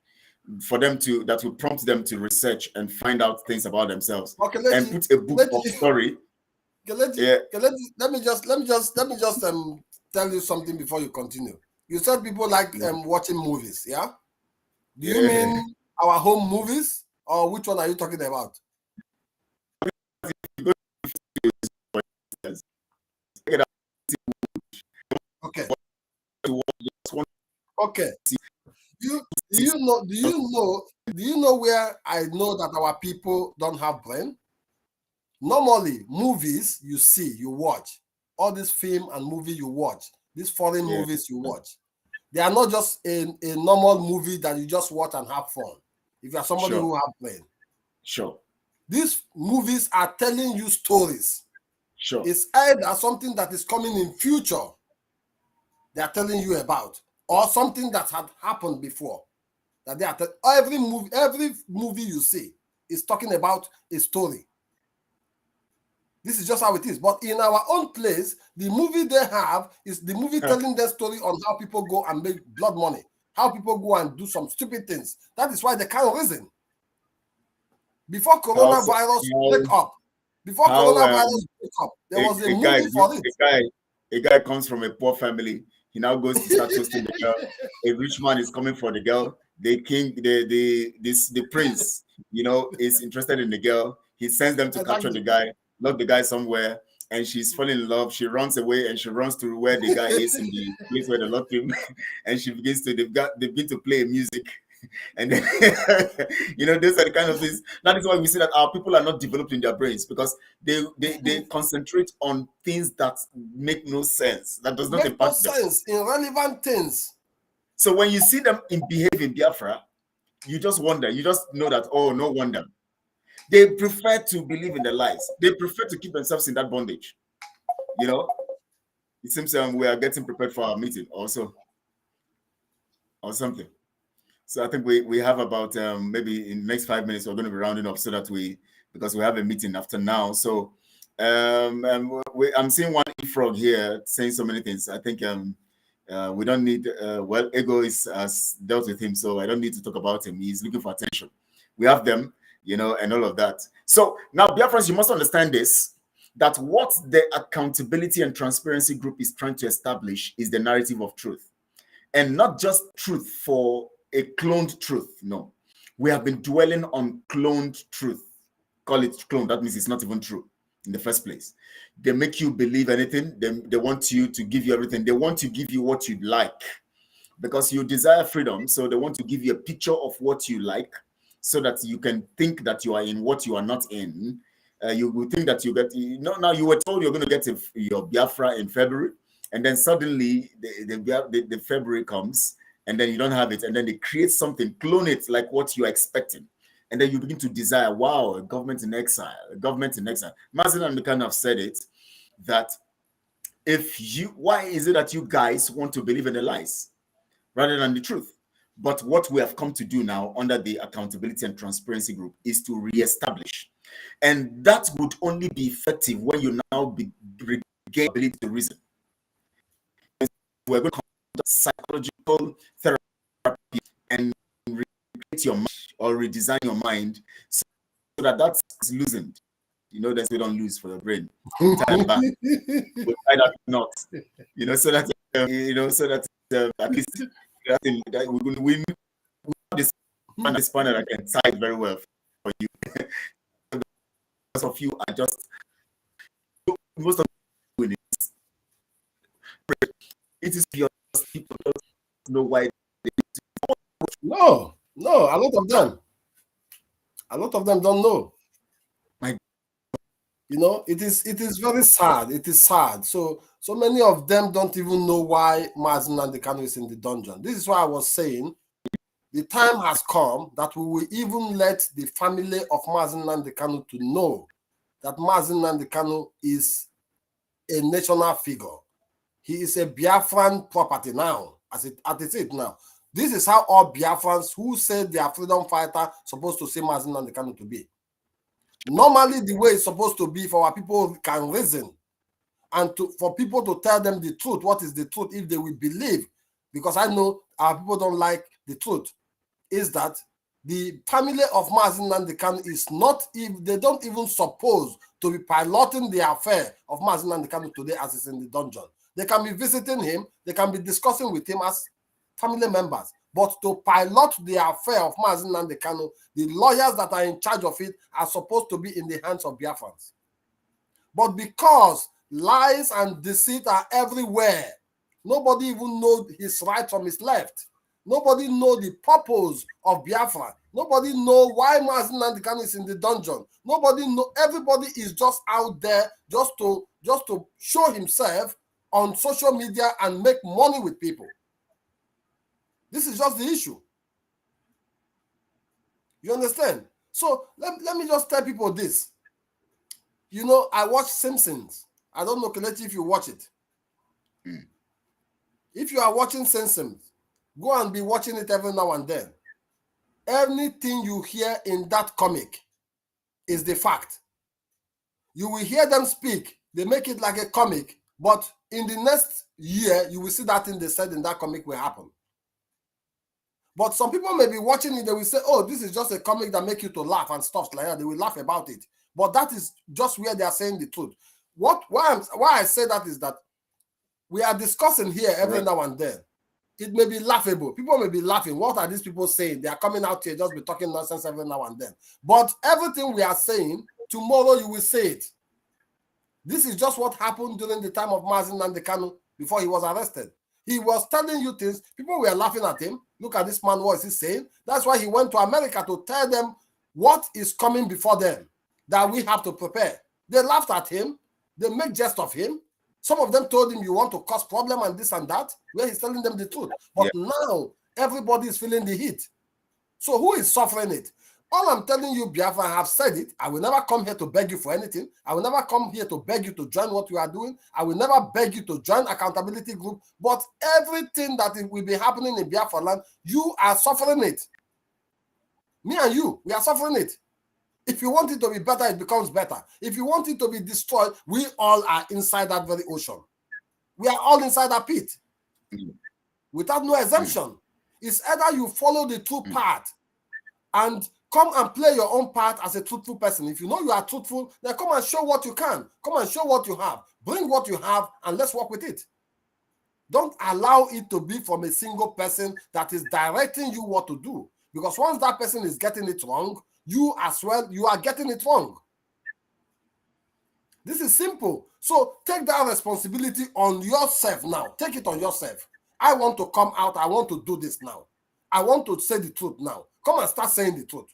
for them that will prompt them to research and find out things about themselves. Okay, put a book of story. Let me just tell you something before you continue. You said people like watching movies, yeah? Do you mean our home movies, or which one are you talking about? Okay. Okay. Do you know where I know that our people don't have brain? Normally, movies you watch, all this film and movie you watch, these foreign movies you watch, they are not just a normal movie that you just watch and have fun. If you are somebody who have brain. Sure. These movies are telling you stories. Sure. It's either something that is coming in future they are telling you about, or something that had happened before. That they are every movie you see is talking about a story. This is just how it is. But in our own place, the movie they have is the movie telling their story on how people go and make blood money, how people go and do some stupid things. That is why they can't reason. Before coronavirus break up, there was a movie for it. A guy comes from a poor family. He now goes to start toasting the girl. A rich man is coming for the girl. The king, the prince, you know, is interested in the girl. He sends them to capture the guy, lock the guy somewhere, and she's falling in love. She runs away and she runs to where the guy is in the place where they locked him, and she begins to they begin to play music. And then, you know, these are the kind of things. That is why we see that our people are not developed in their brains, because they concentrate on things that make no sense, that does not impact them. Irrelevant things. So when you see them behave in Biafra, you just wonder. You just know that, oh, no wonder. They prefer to believe in the lies. They prefer to keep themselves in that bondage. You know, it seems we are getting prepared for our meeting also, or something. So I think we have about maybe in the next 5 minutes we're going to be rounding up, so that because we have a meeting after now. So I'm seeing one frog here saying so many things. I think we don't need Ego has dealt with him, so I don't need to talk about him. He's looking for attention. We have them, you know, and all of that. So now, Biafrans, you must understand this, that what the accountability and transparency group is trying to establish is the narrative of truth, and not just truth for a cloned truth. No, we have been dwelling on cloned truth. Call it cloned. That means it's not even true in the first place. They make you believe anything. They want you to give you everything. They want to give you what you'd like. because you desire freedom. So they want to give you a picture of what you like so that you can think that you are in what you are not in. You will think that you get, now you were told you're going to get your Biafra in February, and then suddenly the February comes, and then you don't have it, and then they create something, clone it like what you're expecting. And then you begin to desire, wow, a government in exile, a government in exile. Mazen and Mekan have said it, that why is it that you guys want to believe in the lies rather than the truth? But what we have come to do now under the Accountability and Transparency Group is to reestablish. And that would only be effective when you now regain ability to reason. We're going to conduct psychological therapy and recreate your mind or redesign your mind so that that's loosened. You know, that we don't lose for the brain. Time back. We'll try that not. You know, so that at least that we have this panel that can tie very well for you. Most of you are just it is your people don't know why. No, a lot of them don't know. You know, it is very sad. It is sad. So many of them don't even know why Mazen Nnamdi Kanu is in the dungeon. This is why I was saying the time has come that we will even let the family of Mazen Nnamdi Kanu to know that Mazen Nnamdi Kanu is a national figure. He is a Biafran property now, as it is now. This is how all Biafrans who say they are freedom fighter supposed to say Mazen Nnamdi Kanu to be. Normally, the way it's supposed to be for our people can reason and for people to tell them the truth. What is the truth if they will believe? Because I know our people don't like the truth. Is that the family of Mazen Nnamdi Kanu is not, if they don't even suppose to be piloting the affair of Mazen Nnamdi Kanu today as is in the dungeon. They can be visiting him, they can be discussing with him as family members. But to pilot the affair of Mazen Nnamdi Kanu, the lawyers that are in charge of it are supposed to be in the hands of Biafrans. But because lies and deceit are everywhere, nobody even knows his right from his left. Nobody knows the purpose of Biafra. Nobody knows why Mazen Nnamdi Kanu is in the dungeon. Nobody knows. Everybody is just out there just to show himself on social media and make money with people. This is just the issue. You understand? So let me just tell people this. You know, I watch Simpsons. I don't know, Kelechi, if you watch it. If you are watching Simpsons, go and be watching it every now and then. Anything you hear in that comic is the fact. You will hear them speak. They make it like a comic, but in the next year, you will see that thing they said in that comic will happen. But some people may be watching it, they will say, oh, this is just a comic that makes you to laugh and stuff like that. They will laugh about it. But that is just where they are saying the truth. Why I say that is that we are discussing here every now and then. It may be laughable. People may be laughing. What are these people saying? They are coming out here just be talking nonsense every now and then. But everything we are saying, tomorrow you will say it. This is just what happened during the time of Mazen Nnamdi Kanu before he was arrested. He was telling you things. People were laughing at him. Look at this man, what is he saying? That's why he went to America to tell them what is coming before them, that we have to prepare. They laughed at him. They make jest of him. Some of them told him, you want to cause problem and this and that, where he's telling them the truth. But now, everybody is feeling the heat. So who is suffering it? All I'm telling you, Biafra, I have said it. I will never come here to beg you for anything. I will never come here to beg you to join what you are doing. I will never beg you to join accountability group. But everything that will be happening in Biafra land, you are suffering it. Me and you, we are suffering it. If you want it to be better, it becomes better. If you want it to be destroyed, we all are inside that very ocean. We are all inside that pit. Without no exemption. It's either you follow the true path and come and play your own part as a truthful person. If you know you are truthful, then come and show what you can. Come and show what you have. Bring what you have and let's work with it. Don't allow it to be from a single person that is directing you what to do. Because once that person is getting it wrong, you as well, you are getting it wrong. This is simple. So take that responsibility on yourself now. Take it on yourself. I want to come out. I want to do this now. I want to say the truth now. Come and start saying the truth.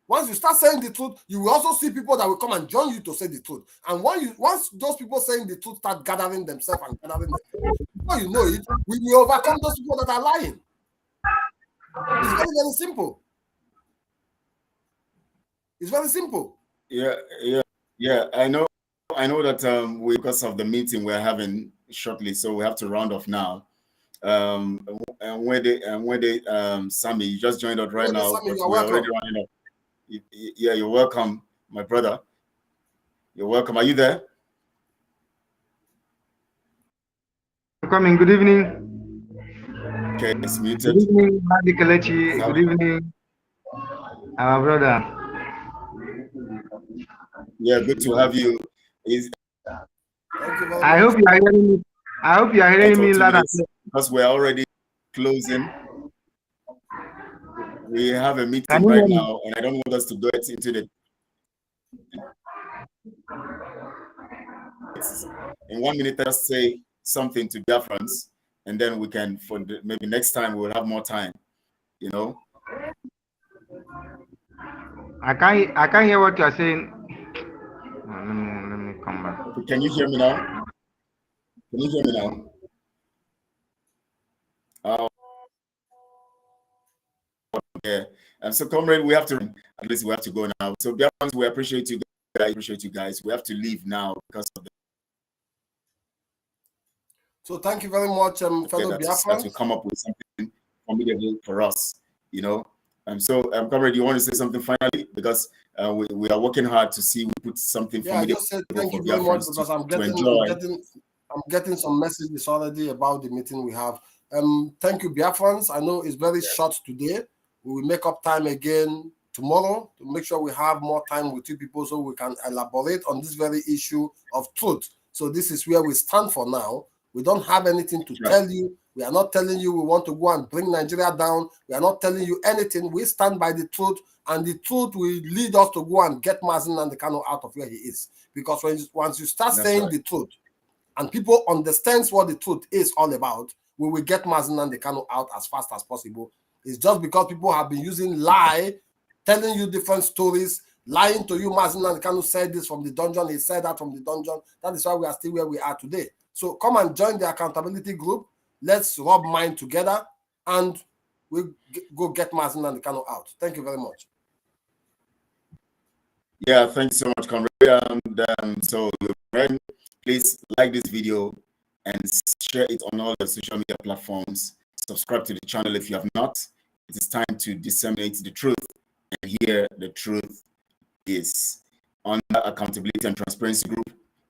Once you start saying the truth, you will also see people that will come and join you to say the truth. And once those people saying the truth start gathering themselves and gathering themselves, before you know it, we will overcome those people that are lying. It's very, very simple. It's very simple. Yeah. I know that because of the meeting we're having shortly, so we have to round off now. And Sammy, you just joined us right now. Sammy, but we're already rounding up. Yeah, you're welcome, my brother. You're welcome. Are you there? I'm coming. Good evening. Okay, it's muted. Good evening, Madi Kalechi. Good evening, our brother. Yeah, good to have you. I hope you are hearing me. I hope you are hearing me loud and clear. Because we're already closing. We have a meeting right now, and I don't want us to go into the. In 1 minute, just say something to Biafrans, and then we can, maybe next time we will have more time. You know. I can't hear what you are saying. Let me come back. Can you hear me now? Can you hear me now? Yeah. And so, comrade, we have to, at least we have to go now. So, Biafrans, we appreciate you guys. We have to leave now because of the. So, thank you very much, fellow Biafrans. To come up with something formidable for us, you know. So, comrade, you want to say something finally? Because we are working hard to see we put something formidable. I just said thank you very much because I'm getting some messages already about the meeting we have. Thank you, Biafrans. I know it's very short today. We will make up time again tomorrow to make sure we have more time with you people so we can elaborate on this very issue of truth. So this is where we stand for now. We don't have anything to tell you. We are not telling you we want to go and bring Nigeria down. We are not telling you anything. We stand by the truth, and the truth will lead us to go and get Mazi Nnamdi Kanu out of where he is. Because once you start saying the truth, and people understand what the truth is all about, we will get Mazi Nnamdi Kanu out as fast as possible. It's just because people have been using lie, telling you different stories, lying to you. Mazi Nnamdi Kanu said this from the dungeon. He said that from the dungeon. That is why we are still where we are today. So come and join the accountability group. Let's rub mind together, and we'll go get Mazi Nnamdi Kanu out. Thank you very much. Yeah, thank you so much, comrade. So please like this video and share it on all the social media platforms. Subscribe to the channel if you have not. It is time to disseminate the truth, and here the truth is. On the accountability and transparency group,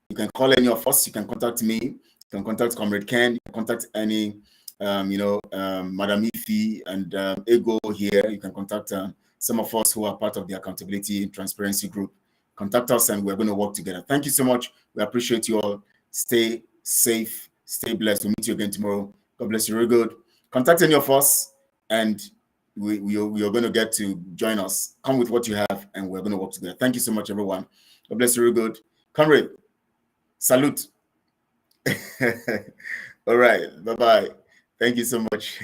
you can call any of us. You can contact me. You can contact Comrade Ken. You can contact any, Madam Ifi and Ego here. You can contact some of us who are part of the accountability and transparency group. Contact us, and we're going to work together. Thank you so much. We appreciate you all. Stay safe. Stay blessed. We'll meet you again tomorrow. God bless you. Very good. Contact any of us, and we are going to get to join us. Come with what you have, and we're going to work together. Thank you so much, everyone. God bless you. Very good. Comrade, salute. All right. Bye-bye. Thank you so much.